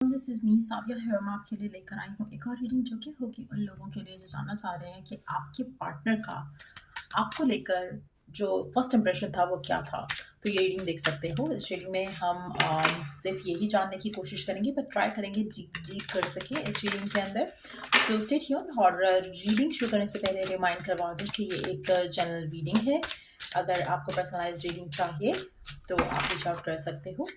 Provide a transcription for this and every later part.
This is me साविया hair मैं आपके लिए लेकर आई हूँ एक और रीडिंग जो कि होगी उन लोगों के लिए जो जानना चाह रहे हैं कि आपके पार्टनर का आपको लेकर जो फर्स्ट इंप्रेशन था वो क्या था। तो ये रीडिंग देख सकते हो। इस रीडिंग में हम सिर्फ यही जानने की कोशिश करेंगे बट ट्राई करेंगे डीप कर सके इस रीडिंग के अंदर। So stay tune. और रीडिंग शुरू करने से पहले रिमाइंड करवा दूँ कि ये एक जनरल रीडिंग है। अगर आपको पर्सनलाइज्ड रीडिंग चाहिए तो आप रीच आउट कर सकते हो।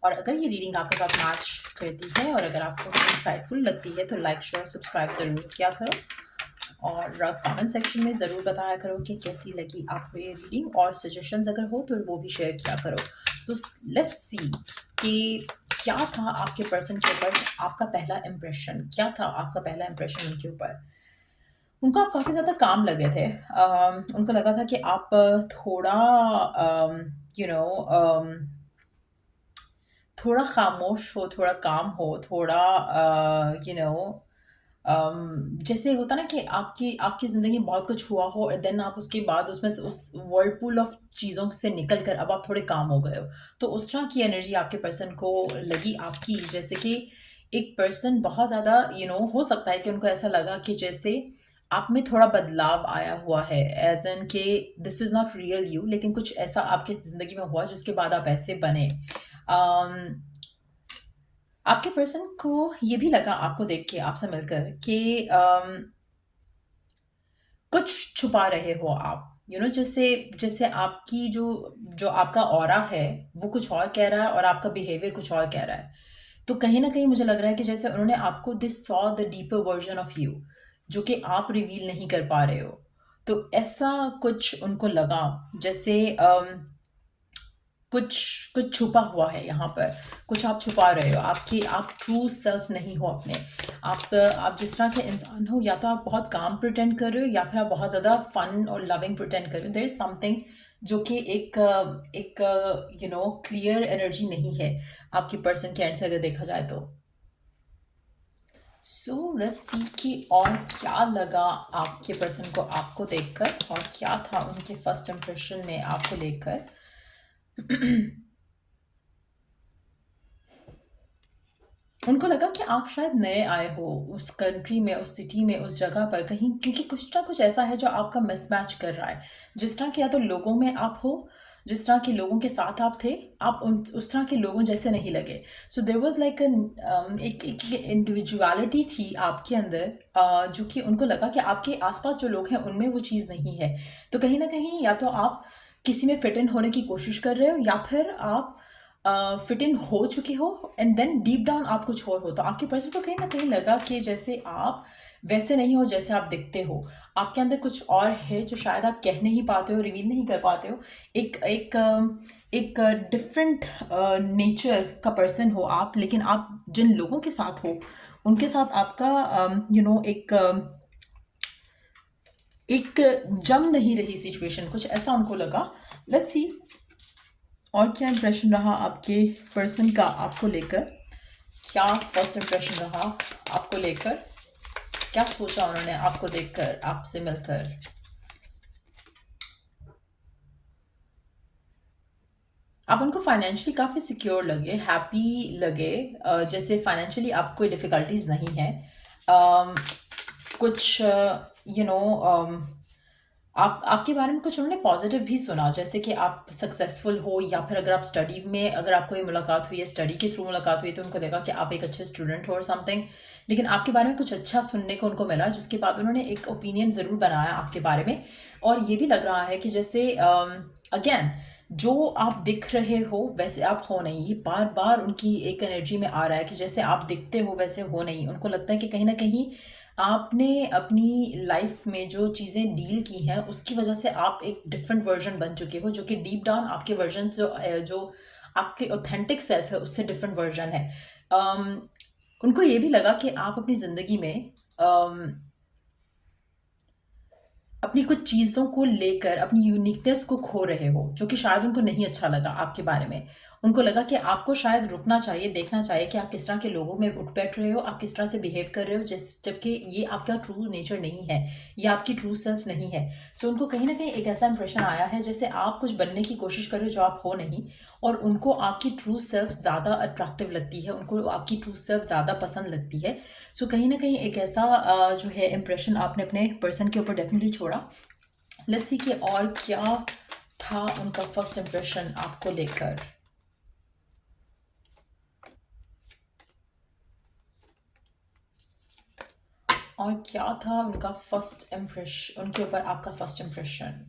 और अगर ये रीडिंग आपके साथ मैच करती है और अगर आपको इंसाइटफुल लगती है तो लाइक शेयर सब्सक्राइब ज़रूर किया करो और कमेंट सेक्शन में ज़रूर बताया करो कि कैसी लगी आपको ये रीडिंग और सजेशंस अगर हो तो वो भी शेयर किया करो। सो लेट्स सी कि क्या था आपके पर्सन के ऊपर आपका पहला इंप्रेशन, क्या था आपका पहला इंप्रेशन उनके ऊपर। उनको आप काफ़ी ज़्यादा काम लगे थे। उनको लगा था कि आप थोड़ा यू नो थोड़ा खामोश हो, थोड़ा काम हो, थोड़ा जैसे होता ना कि आपकी आपकी ज़िंदगी में बहुत कुछ हुआ हो और देन आप उसके बाद उसमें से उस व्हर्लपूल ऑफ चीज़ों से निकल कर अब आप थोड़े काम हो गए हो। तो उस तरह की एनर्जी आपके पर्सन को लगी आपकी, जैसे कि एक पर्सन बहुत ज़्यादा हो सकता है कि उनको ऐसा लगा कि जैसे आप में थोड़ा बदलाव आया हुआ है, एज़ इन कि this is not real you, लेकिन कुछ ऐसा आपकी ज़िंदगी में हुआ जिसके बाद आप ऐसे बने। अम आपके पर्सन को ये भी लगा आपको देख के, आपसे मिलकर कि कुछ छुपा रहे हो आप। जैसे जैसे आपकी जो जो आपका ऑरा है वो कुछ और कह रहा है और आपका बिहेवियर कुछ और कह रहा है। तो कहीं न कहीं मुझे लग रहा है कि जैसे उन्होंने आपको this saw the deeper version of you, जो कि आप रिवील नहीं कर पा रहे हो। तो ऐसा कुछ उनको लगा, जैसे कुछ कुछ छुपा हुआ है यहाँ पर, कुछ आप छुपा रहे हो, आपकी आप ट्रू सेल्फ नहीं हो अपने। आप जिस तरह के इंसान हो, या तो आप बहुत काम प्रिटेंड कर रहे हो या फिर आप बहुत ज़्यादा फन और लविंग प्रिटेंड कर रहे हो। देयर इज़ समथिंग जो कि एक क्लियर एनर्जी नहीं है आपकी पर्सन के एंड से अगर देखा जाए तो। सो लेट्स सी कि और क्या लगा आपके पर्सन को आपको देखकर और क्या था उनके फर्स्ट इंप्रेशन में आपको लेकर। उनको लगा कि आप शायद नए आए हो उस कंट्री में, उस सिटी में, उस जगह पर कहीं, क्योंकि कुछ ना कुछ ऐसा है जो आपका मिसमैच कर रहा है। जिस तरह के या तो लोगों में आप हो, जिस तरह के लोगों के साथ आप थे, आप उस तरह के लोगों जैसे नहीं लगे। सो देर वॉज लाइक एक इंडिविजुअलिटी थी आपके अंदर, जो कि उनको लगा कि आपके आसपास जो लोग हैं उनमें वो चीज़ नहीं है। तो कहीं ना कहीं या तो आप किसी में फिट इन होने की कोशिश कर रहे हो या फिर आप फिट इन हो चुके हो एंड देन डीप डाउन आप कुछ और हो। तो आपके पर्सन को कहीं ना कहीं लगा कि जैसे आप वैसे नहीं हो जैसे आप दिखते हो, आपके अंदर कुछ और है जो शायद आप कह नहीं पाते हो, रिवील नहीं कर पाते हो। एक एक एक डिफरेंट नेचर का पर्सन हो आप, लेकिन आप जिन लोगों के साथ हो उनके साथ आपका एक जम नहीं रही सिचुएशन, कुछ ऐसा उनको लगा। लेट्स सी और क्या इंप्रेशन रहा आपके पर्सन का आपको लेकर, क्या फर्स्ट इंप्रेशन रहा आपको लेकर, क्या सोचा उन्होंने आपको देखकर, आपसे मिलकर। आप उनको फाइनेंशियली काफ़ी सिक्योर लगे, हैप्पी लगे, जैसे फाइनेंशियली आपको कोई डिफ़िकल्टीज नहीं है। अम, कुछ यू नो आप आपके बारे में कुछ उन्होंने पॉजिटिव भी सुना, जैसे कि आप सक्सेसफुल हो या फिर अगर आप स्टडी में, अगर आपको ये मुलाकात हुई है, स्टडी के थ्रू मुलाकात हुई है, तो उनको देखा कि आप एक अच्छे स्टूडेंट हो और समथिंग। लेकिन आपके बारे में कुछ अच्छा सुनने को उनको मिला, जिसके बाद उन्होंने एक ओपिनियन ज़रूर बनाया आपके बारे में। और ये भी लग रहा है कि जैसे अगेन जो आप दिख रहे हो वैसे आप हो नहीं, ये बार बार उनकी एक एनर्जी में आ रहा है कि जैसे आप दिखते हो वैसे हो नहीं। उनको लगता है कि कहीं ना कहीं आपने अपनी लाइफ में जो चीज़ें डील की हैं उसकी वजह से आप एक डिफरेंट वर्जन बन चुके हो, जो कि डीप डाउन आपके वर्जन जो आपके ऑथेंटिक सेल्फ है उससे डिफरेंट वर्जन है। अम, उनको ये भी लगा कि आप अपनी ज़िंदगी में अपनी कुछ चीज़ों को लेकर अपनी यूनिकनेस को खो रहे हो, जो कि शायद उनको नहीं अच्छा लगा आपके बारे में। उनको लगा कि आपको शायद रुकना चाहिए, देखना चाहिए कि आप किस तरह के लोगों में उठ बैठ रहे हो, आप किस तरह से बिहेव कर रहे हो, जबकि ये आपका ट्रू नेचर नहीं है, ये आपकी ट्रू सेल्फ नहीं है। सो उनको कहीं ना कहीं एक ऐसा इंप्रेशन आया है जैसे आप कुछ बनने की कोशिश कर रहे हो जो आप हो नहीं, और उनको आपकी ट्रू सेल्फ ज़्यादा अट्रैक्टिव लगती है, उनको आपकी ट्रू सेल्फ ज़्यादा पसंद लगती है। सो कहीं ना कहीं एक ऐसा जो है इम्प्रेशन आपने अपने पर्सन के ऊपर डेफिनेटली छोड़ा। लेट्स सी कि और क्या था उनका फर्स्ट इम्प्रेशन आपको लेकर। और क्या था उनका फर्स्ट इम्प्रेशन, उनके ऊपर आपका फर्स्ट इम्प्रेशन।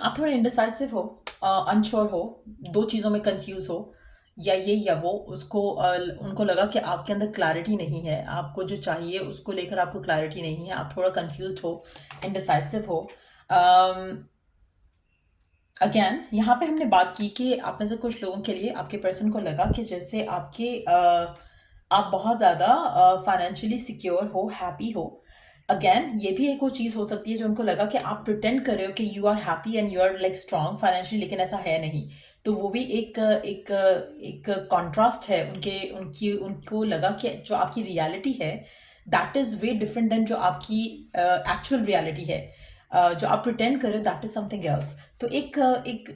आप थोड़े इंडिसाइसिव हो, अनश्योर हो, दो चीज़ों में कंफ्यूज हो, या ये या वो। उसको उनको लगा कि आपके अंदर क्लैरिटी नहीं है, आपको जो चाहिए उसको लेकर आपको क्लैरिटी नहीं है, आप थोड़ा कंफ्यूज हो, इंडिसाइसिव हो। अगेन यहाँ पे हमने बात की कि आप में से कुछ लोगों के लिए आपके पर्सन को लगा कि जैसे आप बहुत ज़्यादा फाइनेंशियली सिक्योर हो, हैप्पी हो। अगेन ये भी एक वो चीज़ हो सकती है जो उनको लगा कि आप प्रिटेंड कर रहे हो कि you are happy and you are like strong financially, लेकिन ऐसा है नहीं। तो वो भी एक कॉन्ट्रास्ट है। उनको लगा कि जो आपकी रियलिटी है that is way different than जो आपकी एक्चुअल रियलिटी है। जो आप प्रिटेंड कर रहे हो दैट इज समथिंग एल्स। तो एक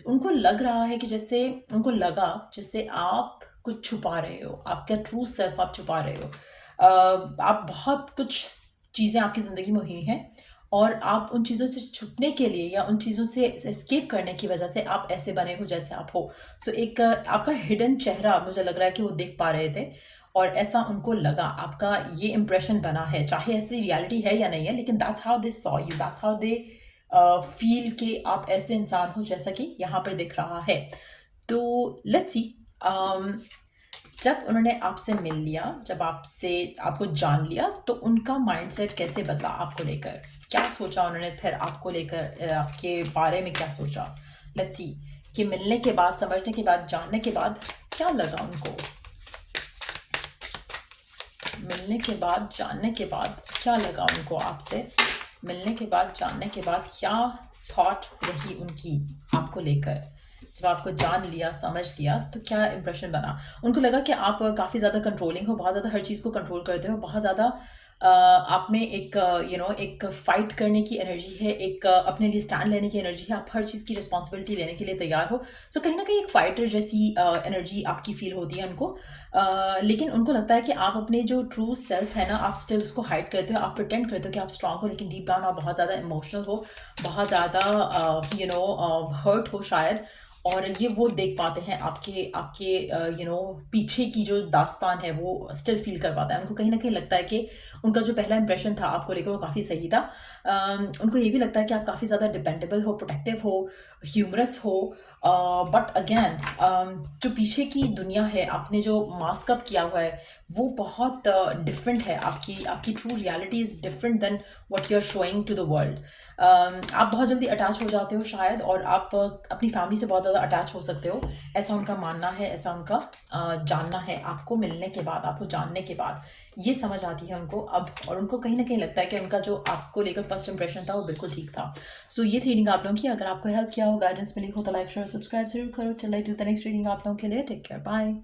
उनको लग रहा है कि जैसे उनको लगा जैसे आप कुछ छुपा रहे हो, आपका ट्रू सेल्फ आप छुपा रहे हो। आप बहुत कुछ चीज़ें आपकी ज़िंदगी में हुई हैं, और आप उन चीज़ों से छुपने के लिए या उन चीज़ों से एस्केप करने की वजह से आप ऐसे बने हो जैसे आप हो। सो एक आपका हिडन चेहरा मुझे लग रहा है कि वो देख पा रहे थे, और ऐसा उनको लगा, आपका ये इम्प्रेशन बना है, चाहे ऐसी रियलिटी है या नहीं है, लेकिन that's how they saw you, that's how they feel कि आप ऐसे इंसान हो जैसा कि यहाँ पर दिख रहा है। तो लेट्स सी, जब उन्होंने आपसे मिल लिया, जब आपको जान लिया, तो उनका माइंडसेट कैसे बदला आपको लेकर, क्या सोचा उन्होंने फिर आपको लेकर, आपके बारे में क्या सोचा। लेट्स सी कि मिलने के बाद, समझने के बाद, जानने के बाद क्या लगा उनको। मिलने के बाद, जानने के बाद क्या लगा उनको आपसे, मिलने के बाद, जानने के बाद क्या थॉट रही उनकी आपको लेकर। जब आपको जान लिया, समझ लिया, तो क्या इंप्रेशन बना। उनको लगा कि आप काफ़ी ज़्यादा कंट्रोलिंग हो, बहुत ज़्यादा हर चीज़ को कंट्रोल करते हो, बहुत ज़्यादा आप में एक एक फाइट करने की एनर्जी है, एक अपने लिए स्टैंड लेने की एनर्जी है, आप हर चीज़ की रिस्पॉन्सिबिलिटी लेने के लिए तैयार हो। सो कहीं ना कहीं एक फाइटर जैसी एनर्जी आपकी फील होती है उनको। लेकिन उनको लगता है कि आप अपने जो ट्रू सेल्फ है ना, आप स्टिल उसको हाइड करते हो, आप प्रिटेंड करते हो कि आप स्ट्रांग हो, लेकिन डीप डाउन आप बहुत ज़्यादा इमोशनल हो, बहुत ज़्यादा हर्ट हो शायद। और ये वो देख पाते हैं आपके आपके पीछे की जो दास्तान है, वो स्टिल फील कर पाता है। उनको कहीं ना कहीं लगता है कि उनका जो पहला इंप्रेशन था आपको लेकर वो काफ़ी सही था। उनको ये भी लगता है कि आप काफ़ी ज़्यादा डिपेंडेबल हो, प्रोटेक्टिव हो, ह्यूमरस हो। बट अगेन जो पीछे की दुनिया है, आपने जो मास्क अप किया हुआ है, वो बहुत डिफरेंट है। आपकी true reality is different than what you are showing to the world. आप बहुत जल्दी अटैच हो जाते हो शायद, और आप अपनी फैमिली से बहुत ज़्यादा अटैच हो सकते हो, ऐसा उनका मानना है, ऐसा उनका जानना है। आपको मिलने के बाद, आपको जानने के बाद ये समझ आती है उनको अब, और उनको कहीं ना कहीं लगता है कि उनका जो आपको लेकर फर्स्ट इंप्रेशन था वो बिल्कुल ठीक था। सो ये थी रीडिंग आप लोगों की। अगर आपको हेल्प किया हो, गाइडेंस मिली हो, तो लाइक शेयर सब्सक्राइब जरूर करो। चलिए टू द नेक्स्ट रीडिंग आप लोगों के लिए। Take care, bye.